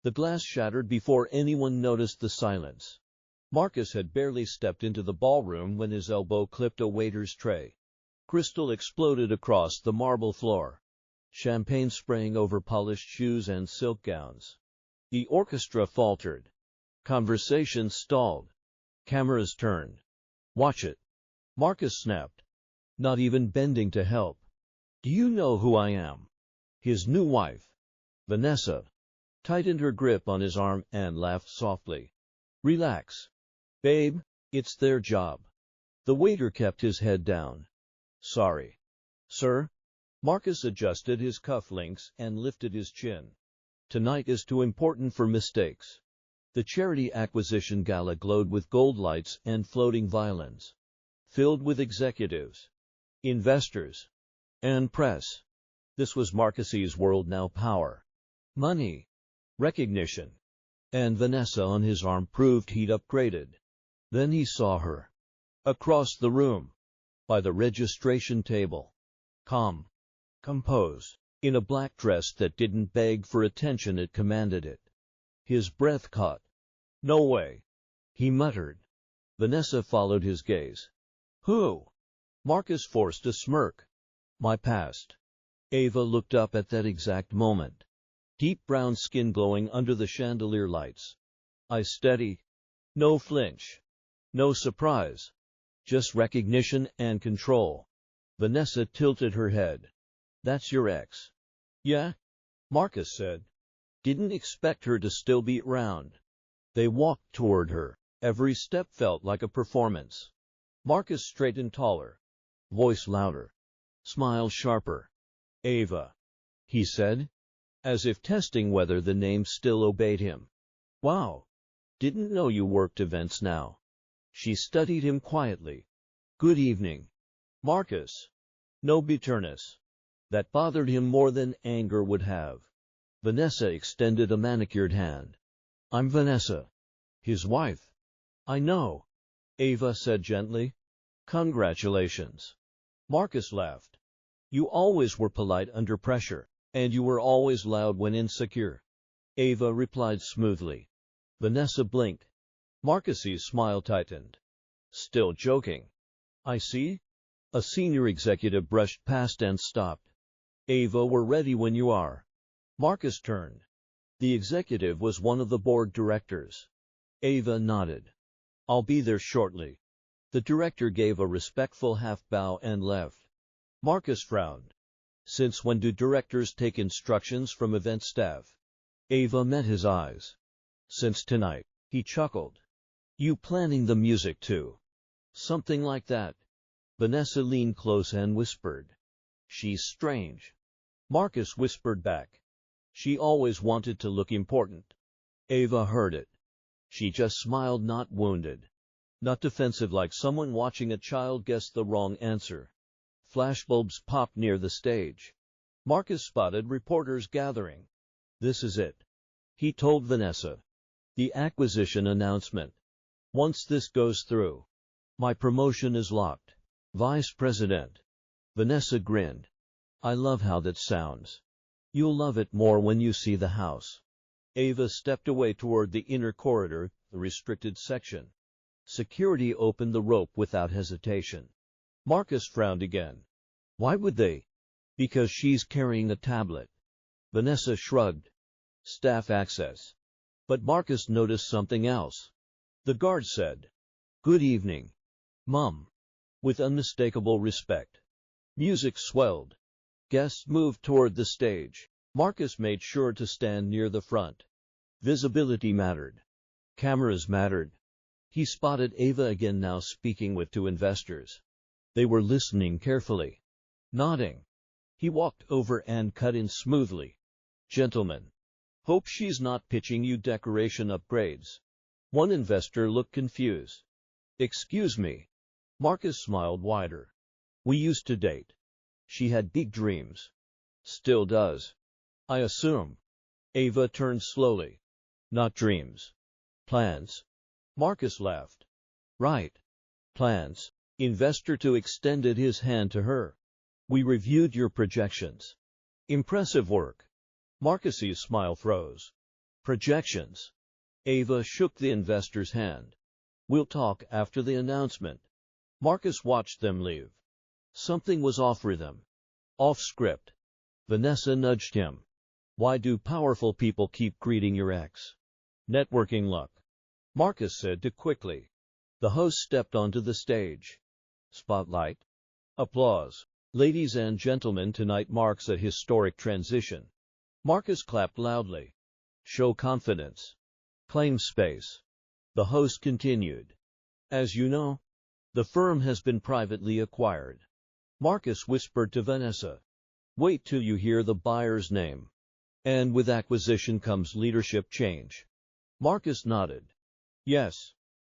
The glass shattered before anyone noticed the silence. Marcus had barely stepped into the ballroom when his elbow clipped a waiter's tray. Crystal exploded across the marble floor. Champagne spraying over polished shoes and silk gowns. The orchestra faltered. Conversation stalled. Cameras turned. "Watch it," Marcus snapped, not even bending to help. "Do you know who I am?" His new wife, Vanessa, tightened her grip on his arm and laughed softly. "Relax, babe, it's their job." The waiter kept his head down. "Sorry, sir." Marcus adjusted his cufflinks and lifted his chin. "Tonight is too important for mistakes." The charity acquisition gala glowed with gold lights and floating violins. Filled with executives, investors, and press. This was Marcus's world now: power, money, recognition. And Vanessa on his arm proved he'd upgraded. Then he saw her. Across the room. By the registration table. Calm. Composed. In a black dress that didn't beg for attention, it commanded it. His breath caught. "No way," he muttered. Vanessa followed his gaze. "Who?" Marcus forced a smirk. "My past." Ava looked up at that exact moment. Deep brown skin glowing under the chandelier lights. Eyes steady. No flinch. No surprise. Just recognition and control. Vanessa tilted her head. "That's your ex?" "Yeah," Marcus said. Didn't expect her to still be around. They walked toward her. Every step felt like a performance. Marcus straightened taller. Voice louder. Smile sharper. "Ava," he said, as if testing whether the name still obeyed him. "Wow. Didn't know you worked events now." She studied him quietly. "Good evening, Marcus." No bitterness. That bothered him more than anger would have. Vanessa extended a manicured hand. "I'm Vanessa, his wife." "I know," Ava said gently. "Congratulations." Marcus laughed. "You always were polite under pressure, and you were always loud when insecure." Ava replied smoothly. Vanessa blinked. Marcus's smile tightened. "Still joking. I see." A senior executive brushed past and stopped. "Ava, we're ready when you are." Marcus turned. The executive was one of the board directors. Ava nodded. "I'll be there shortly." The director gave a respectful half bow and left. Marcus frowned. Since when do directors take instructions from event staff? Ava met his eyes. "Since tonight," he chuckled. "You planning the music too?" "Something like that." Vanessa leaned close and whispered. "She's strange." Marcus whispered back. "She always wanted to look important." Ava heard it. She just smiled, not wounded. Not defensive like someone watching a child guess the wrong answer. Flashbulbs popped near the stage. Marcus spotted reporters gathering. "This is it," he told Vanessa. "The acquisition announcement. Once this goes through, my promotion is locked. Vice President." Vanessa grinned. "I love how that sounds. You'll love it more when you see the house." Ava stepped away toward the inner corridor, the restricted section. Security opened the rope without hesitation. Marcus frowned again. "Why would they?" "Because she's carrying a tablet." Vanessa shrugged. "Staff access." But Marcus noticed something else. The guard said, "Good evening, Mum," with unmistakable respect. Music swelled. Guests moved toward the stage. Marcus made sure to stand near the front. Visibility mattered. Cameras mattered. He spotted Ava again, now speaking with two investors. They were listening carefully. Nodding. He walked over and cut in smoothly. "Gentlemen, hope she's not pitching you decoration upgrades." One investor looked confused. "Excuse me." Marcus smiled wider. "We used to date. She had big dreams." "Still does, I assume." Ava turned slowly. "Not dreams. Plans." Marcus laughed. "Right. Plans." Investor 2 extended his hand to her. "We reviewed your projections. Impressive work." Marcus's smile froze. Projections. Ava shook the investor's hand. We'll talk after the announcement. Marcus watched them leave. Something was off rhythm. Off script. Vanessa nudged him. Why do powerful people keep greeting your ex? Networking luck. Marcus said too quickly. The host stepped onto the stage. Spotlight. Applause. Ladies and gentlemen, tonight marks a historic transition. Marcus clapped loudly. Show confidence. Claim space. The host continued. As you know, the firm has been privately acquired. Marcus whispered to Vanessa. Wait till you hear the buyer's name. And with acquisition comes leadership change. Marcus nodded. Yes.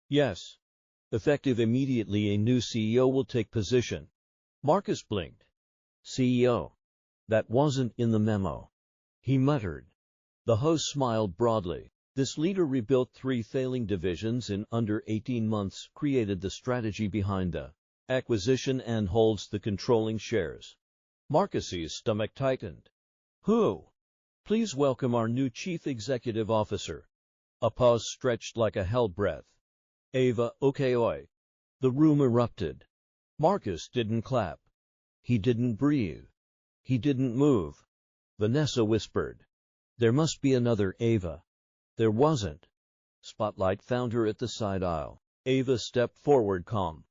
Yes. Effective immediately, a new CEO will take position. Marcus blinked. CEO. That wasn't in the memo. He muttered. The host smiled broadly. This leader rebuilt 3 failing divisions in under 18 months, created the strategy behind the acquisition, and holds the controlling shares. Marcus's stomach tightened. Who? Please welcome our new Chief Executive Officer. A pause stretched like a hell breath. Ava Okoye. The room erupted. Marcus didn't clap. He didn't breathe. He didn't move. Vanessa whispered. There must be another Ava. There wasn't. Spotlight found her at the side aisle. Ava stepped forward, calm.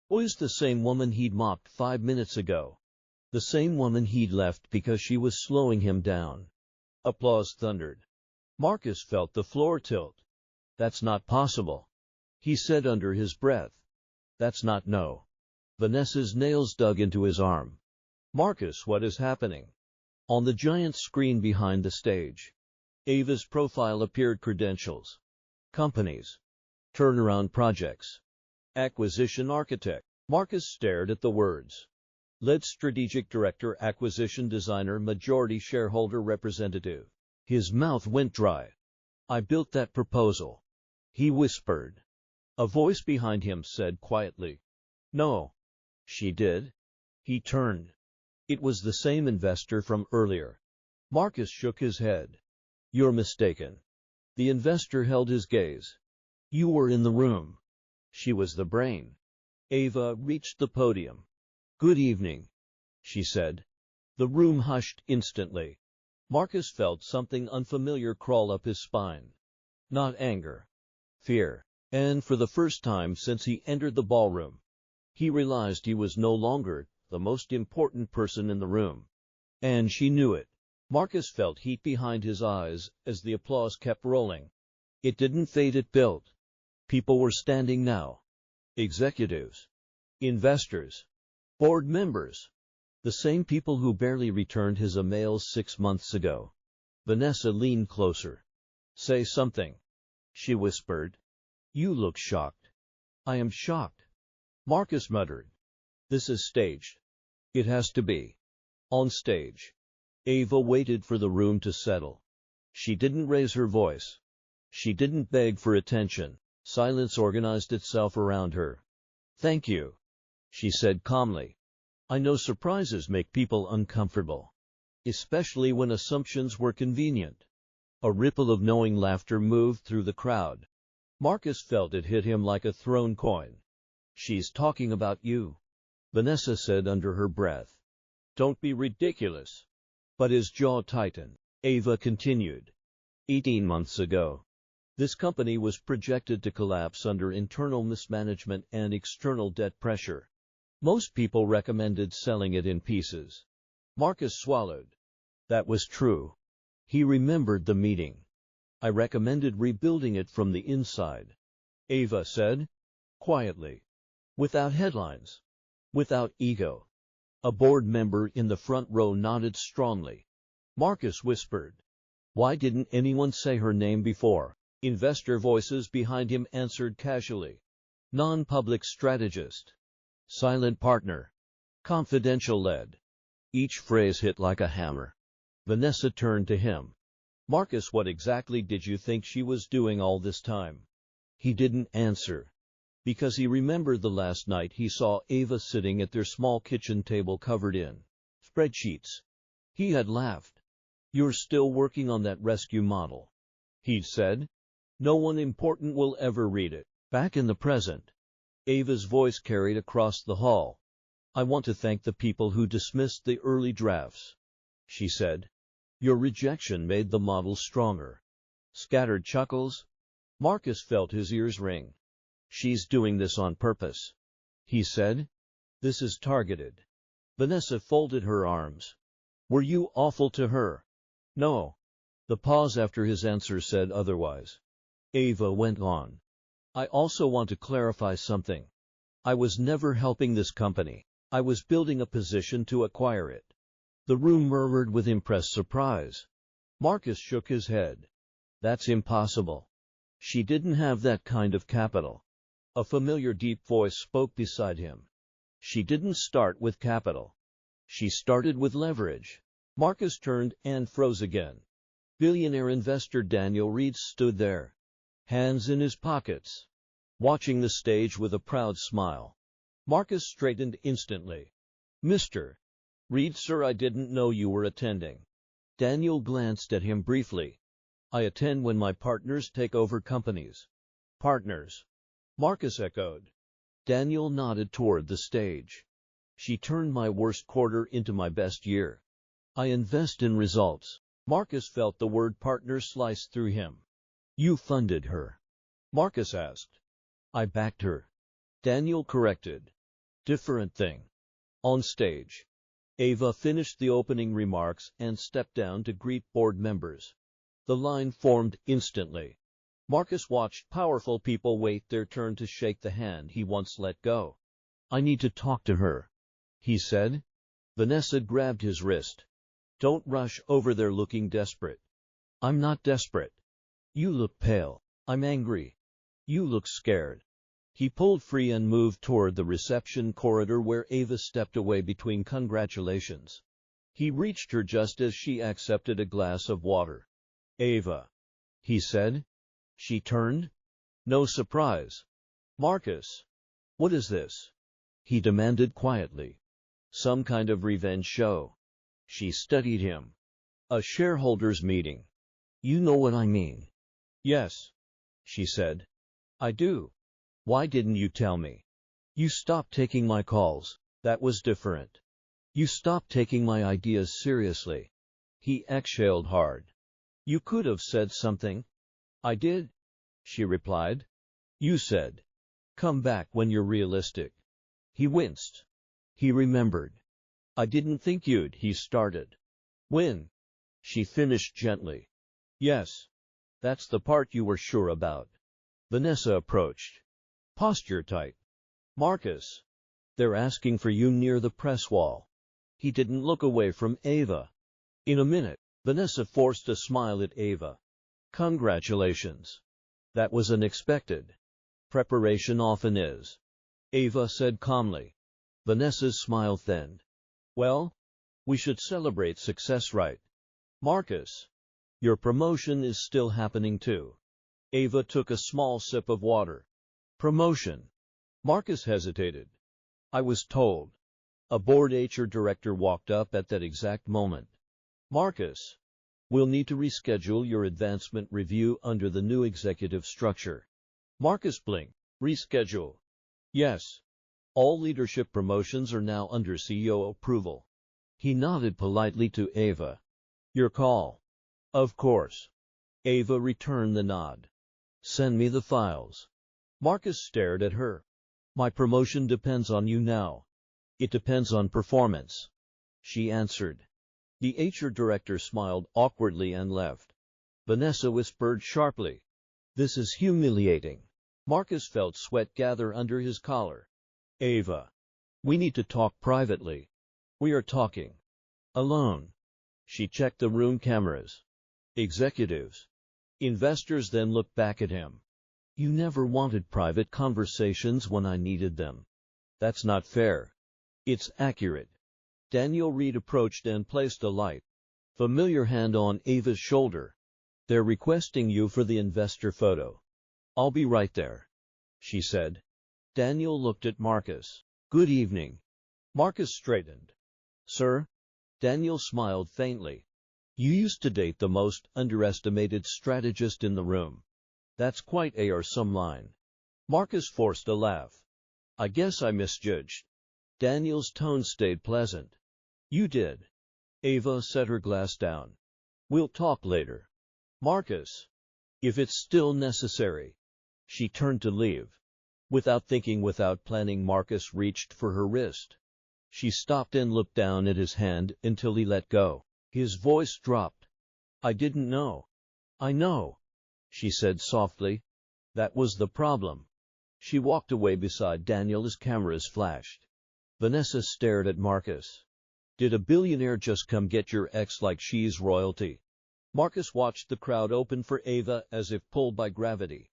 Was the same woman he'd mocked 5 minutes ago. The same woman he'd left because she was slowing him down. Applause thundered. Marcus felt the floor tilt. That's not possible. He said under his breath. That's not no. Vanessa's nails dug into his arm. Marcus, what is happening? On the giant screen behind the stage, Ava's profile appeared. Credentials. Companies. Turnaround projects. Acquisition architect. Marcus stared at the words. Lead strategic director, acquisition designer, majority shareholder representative. His mouth went dry. I built that proposal. He whispered. A voice behind him said quietly. No. She did. He turned. It was the same investor from earlier. Marcus shook his head. You're mistaken. The investor held his gaze. You were in the room. She was the brain. Ava reached the podium. Good evening, she said. The room hushed instantly. Marcus felt something unfamiliar crawl up his spine. Not anger. Fear. And for the first time since he entered the ballroom, he realized he was no longer the most important person in the room. And she knew it. Marcus felt heat behind his eyes as the applause kept rolling. It didn't fade, it built. People were standing now. Executives. Investors. Board members. The same people who barely returned his emails 6 months ago. Vanessa leaned closer. Say something, she whispered. You look shocked. I am shocked, Marcus muttered. This is staged. It has to be. On stage. Ava waited for the room to settle. She didn't raise her voice. She didn't beg for attention. Silence organized itself around her. Thank you, she said calmly. I know surprises make people uncomfortable, especially when assumptions were convenient. A ripple of knowing laughter moved through the crowd. Marcus felt it hit him like a thrown coin. She's talking about you, Vanessa said under her breath. Don't be ridiculous. But his jaw tightened. Ava continued. 18 months ago, this company was projected to collapse under internal mismanagement and external debt pressure. Most people recommended selling it in pieces. Marcus swallowed. That was true. He remembered the meeting. I recommended rebuilding it from the inside, Ava said, quietly. Without headlines. Without ego. A board member in the front row nodded strongly. Marcus whispered. Why didn't anyone say her name before? Investor voices behind him answered casually. Non-public strategist. Silent partner. Confidential lead. Each phrase hit like a hammer. Vanessa turned to him. Marcus, what exactly did you think she was doing all this time? He didn't answer. Because he remembered the last night he saw Ava sitting at their small kitchen table covered in spreadsheets. He had laughed. You're still working on that rescue model, he said. No one important will ever read it. Back in the present, Ava's voice carried across the hall. I want to thank the people who dismissed the early drafts, she said. Your rejection made the model stronger. Scattered chuckles. Marcus felt his ears ring. She's doing this on purpose, he said. This is targeted. Vanessa folded her arms. Were you awful to her? No. The pause after his answer said otherwise. Ava went on. I also want to clarify something. I was never helping this company. I was building a position to acquire it. The room murmured with impressed surprise. Marcus shook his head. That's impossible. She didn't have that kind of capital. A familiar deep voice spoke beside him. She didn't start with capital. She started with leverage. Marcus turned and froze again. Billionaire investor Daniel Reed stood there, hands in his pockets, watching the stage with a proud smile. Marcus straightened instantly. Mr. Reed, sir, I didn't know you were attending. Daniel glanced at him briefly. I attend when my partners take over companies. Partners? Marcus echoed. Daniel nodded toward the stage. She turned my worst quarter into my best year. I invest in results. Marcus felt the word partner slice through him. You funded her? Marcus asked. I backed her. Daniel corrected. Different thing. On stage, Ava finished the opening remarks and stepped down to greet board members. The line formed instantly. Marcus watched powerful people wait their turn to shake the hand he once let go. I need to talk to her, he said. Vanessa grabbed his wrist. Don't rush over there looking desperate. I'm not desperate. You look pale. I'm angry. You look scared. He pulled free and moved toward the reception corridor where Ava stepped away between congratulations. He reached her just as she accepted a glass of water. Ava, he said. She turned. No surprise. Marcus, what is this? He demanded quietly. Some kind of revenge show. She studied him. A shareholders' meeting. You know what I mean. Yes, she said. I do. Why didn't you tell me? You stopped taking my calls. That was different. You stopped taking my ideas seriously. He exhaled hard. You could have said something. I did, she replied. You said, come back when you're realistic. He winced. He remembered. I didn't think you'd, he started. When? She finished gently. Yes. That's the part you were sure about. Vanessa approached. Posture tight. Marcus. They're asking for you near the press wall. He didn't look away from Ava. In a minute, Vanessa forced a smile at Ava. Congratulations. That was unexpected. Preparation often is. Ava said calmly. Vanessa's smile thinned. Well, we should celebrate success, right? Marcus. Your promotion is still happening too. Ava took a small sip of water. Promotion. Marcus hesitated. I was told. A board HR director walked up at that exact moment. Marcus. We'll need to reschedule your advancement review under the new executive structure. Marcus blinked. Reschedule. Yes. All leadership promotions are now under CEO approval. He nodded politely to Ava. Your call. Of course. Ava returned the nod. Send me the files. Marcus stared at her. My promotion depends on you now. It depends on performance. She answered. The HR director smiled awkwardly and left. Vanessa whispered sharply. This is humiliating. Marcus felt sweat gather under his collar. Ava. We need to talk privately. We are talking. Alone. She checked the room cameras. Executives. Investors then looked back at him. You never wanted private conversations when I needed them. That's not fair. It's accurate. Daniel Reed approached and placed a light, familiar hand on Ava's shoulder. They're requesting you for the investor photo. I'll be right there, she said. Daniel looked at Marcus. Good evening. Marcus straightened. Sir? Daniel smiled faintly. You used to date the most underestimated strategist in the room. That's quite a some line. Marcus forced a laugh. I guess I misjudged. Daniel's tone stayed pleasant. You did. Ava set her glass down. We'll talk later. Marcus. If it's still necessary. She turned to leave. Without thinking, without planning, Marcus reached for her wrist. She stopped and looked down at his hand until he let go. His voice dropped. I didn't know. I know, she said softly. That was the problem. She walked away beside Daniel as cameras flashed. Vanessa stared at Marcus. Did a billionaire just come get your ex like she's royalty? Marcus watched the crowd open for Ava as if pulled by gravity.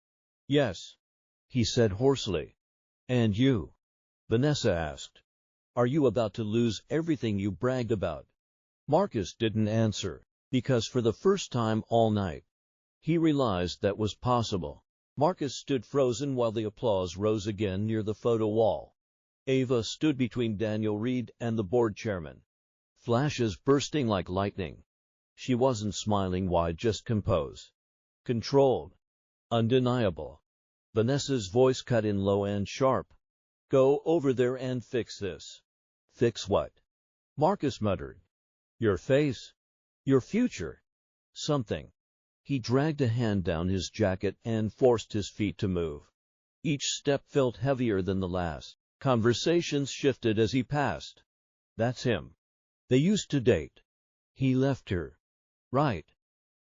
Yes, he said hoarsely. And you? Vanessa asked. Are you about to lose everything you bragged about? Marcus didn't answer, because for the first time all night, he realized that was possible. Marcus stood frozen while the applause rose again near the photo wall. Ava stood between Daniel Reed and the board chairman. Flashes bursting like lightning. She wasn't smiling wide, just composed. Controlled. Undeniable. Vanessa's voice cut in low and sharp. Go over there and fix this. Fix what? Marcus muttered. Your face. Your future. Something. He dragged a hand down his jacket and forced his feet to move. Each step felt heavier than the last. Conversations shifted as he passed. That's him. They used to date. He left her. Right.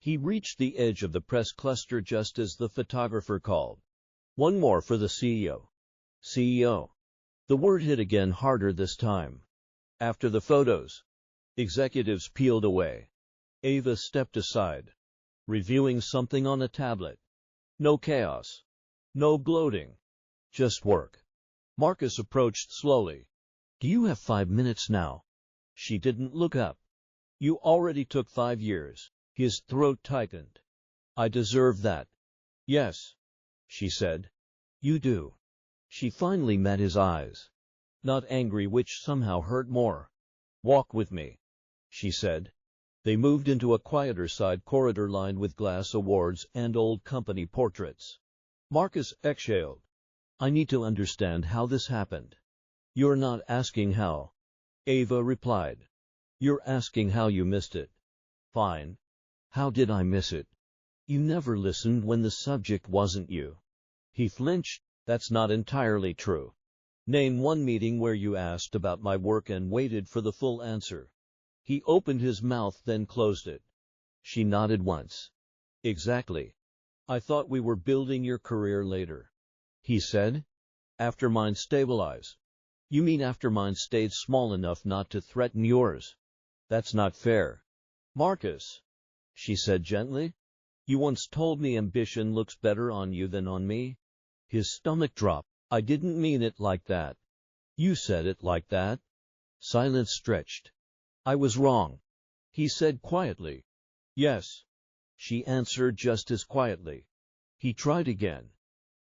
He reached the edge of the press cluster just as the photographer called. One more for the CEO. CEO. The word hit again, harder this time. After the photos, executives peeled away. Ava stepped aside, reviewing something on a tablet. No chaos. No gloating. Just work. Marcus approached slowly. Do you have 5 minutes now? She didn't look up. You already took 5 years. His throat tightened. I deserve that. Yes, she said. You do. She finally met his eyes. Not angry, which somehow hurt more. Walk with me, she said. They moved into a quieter side corridor lined with glass awards and old company portraits. Marcus exhaled. I need to understand how this happened. You're not asking how, Ava replied. You're asking how you missed it. Fine. How did I miss it? You never listened when the subject wasn't you. He flinched. That's not entirely true. Name one meeting where you asked about my work and waited for the full answer. He opened his mouth, then closed it. She nodded once. Exactly. I thought we were building your career later, he said. After mine stabilized. You mean after mine stayed small enough not to threaten yours? That's not fair. Marcus, she said gently. You once told me ambition looks better on you than on me. His stomach dropped. I didn't mean it like that. You said it like that. Silence stretched. I was wrong, he said quietly. Yes, she answered just as quietly. He tried again.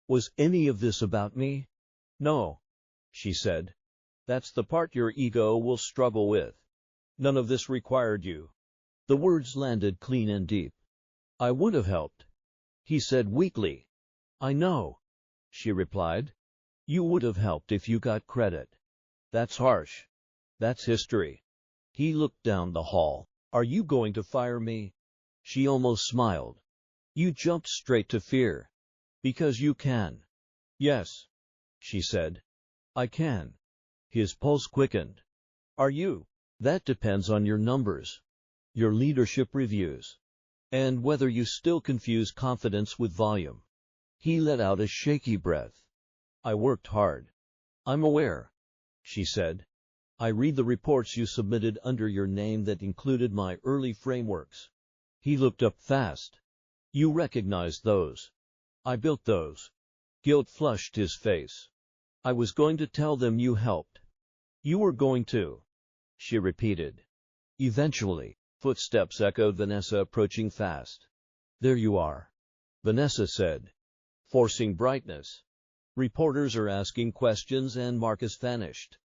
Was any of this about me? No, she said. That's the part your ego will struggle with. None of this required you. The words landed clean and deep. I would have helped, he said weakly. I know, she replied. You would have helped if you got credit. That's harsh. That's history. He looked down the hall. Are you going to fire me? She almost smiled. You jumped straight to fear. Because you can. Yes, she said. I can. His pulse quickened. Are you? That depends on your numbers, your leadership reviews, and whether you still confuse confidence with volume. He let out a shaky breath. I worked hard. I'm aware, she said. I read the reports you submitted under your name that included my early frameworks. He looked up fast. You recognized those. I built those. Guilt flushed his face. I was going to tell them you helped. You were going to, she repeated. Eventually, footsteps echoed, Vanessa approaching fast. There you are, Vanessa said, forcing brightness. Reporters are asking questions and Marcus vanished.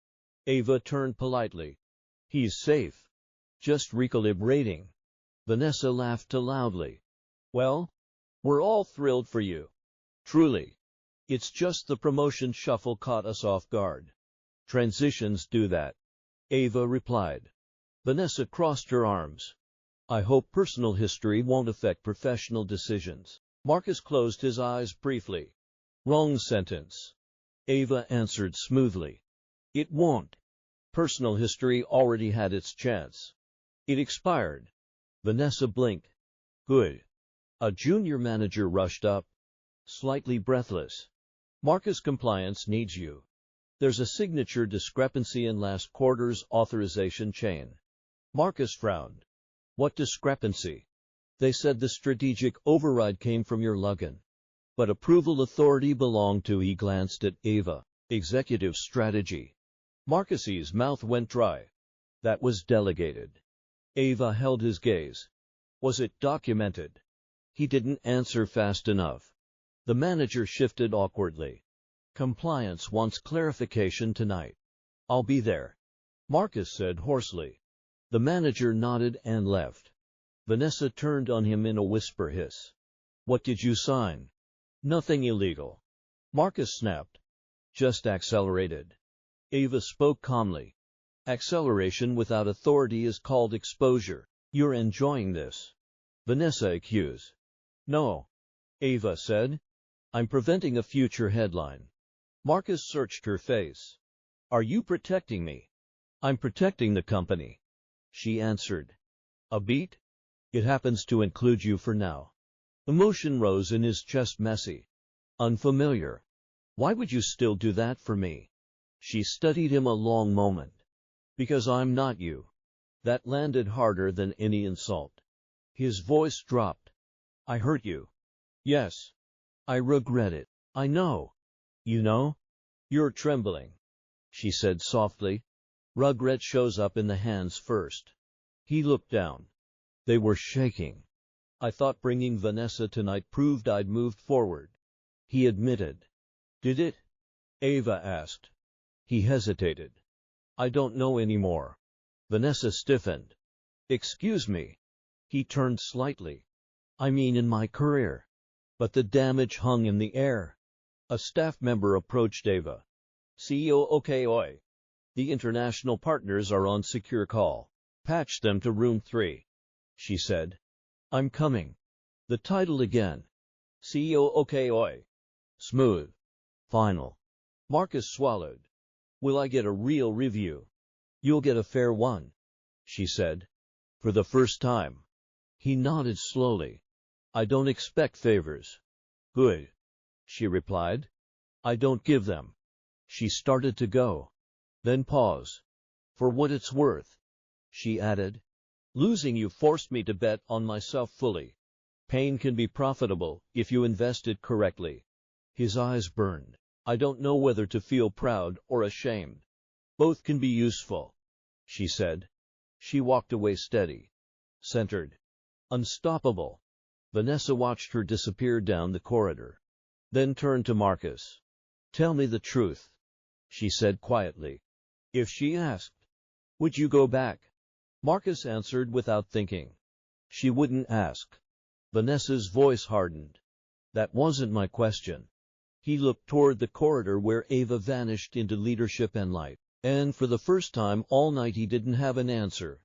Ava turned politely. He's safe. Just recalibrating. Vanessa laughed loudly. Well, we're all thrilled for you. Truly. It's just the promotion shuffle caught us off guard. Transitions do that, Ava replied. Vanessa crossed her arms. I hope personal history won't affect professional decisions. Marcus closed his eyes briefly. Wrong sentence. Ava answered smoothly. It won't. Personal history already had its chance. It expired. Vanessa blinked. Good. A junior manager rushed up, slightly breathless. Marcus, compliance needs you. There's a signature discrepancy in last quarter's authorization chain. Marcus frowned. What discrepancy? They said the strategic override came from your login. But approval authority belonged to. He glanced at Ava. Executive strategy. Marcus's mouth went dry. That was delegated. Ava held his gaze. Was it documented? He didn't answer fast enough. The manager shifted awkwardly. Compliance wants clarification tonight. I'll be there, Marcus said hoarsely. The manager nodded and left. Vanessa turned on him in a whisper hiss. What did you sign? Nothing illegal, Marcus snapped. Just accelerated. Ava spoke calmly. Acceleration without authority is called exposure. You're enjoying this, Vanessa accused. No, Ava said. I'm preventing a future headline. Marcus searched her face. Are you protecting me? I'm protecting the company, she answered. A beat? It happens to include you for now. Emotion rose in his chest, messy. Unfamiliar. Why would you still do that for me? She studied him a long moment. Because I'm not you. That landed harder than any insult. His voice dropped. I hurt you. Yes. I regret it. I know. You know? You're trembling, she said softly. Regret shows up in the hands first. He looked down. They were shaking. I thought bringing Vanessa tonight proved I'd moved forward, he admitted. Did it? Ava asked. He hesitated. I don't know anymore. Vanessa stiffened. Excuse me. He turned slightly. I mean in my career. But the damage hung in the air. A staff member approached Ava. CEO Oi. The international partners are on secure call. Patch them to room 3, she said. I'm coming. The title again. CEO Oi. Smooth. Final. Marcus swallowed. Will I get a real review? You'll get a fair one, she said. For the first time. He nodded slowly. I don't expect favors. Good, she replied. I don't give them. She started to go. Then pause. For what it's worth, she added. Losing you forced me to bet on myself fully. Pain can be profitable if you invest it correctly. His eyes burned. I don't know whether to feel proud or ashamed. Both can be useful, she said. She walked away steady, centered, unstoppable. Vanessa watched her disappear down the corridor, then turned to Marcus. Tell me the truth, she said quietly. If she asked, would you go back? Marcus answered without thinking. She wouldn't ask. Vanessa's voice hardened. That wasn't my question. He looked toward the corridor where Ava vanished into leadership and light, and for the first time all night he didn't have an answer.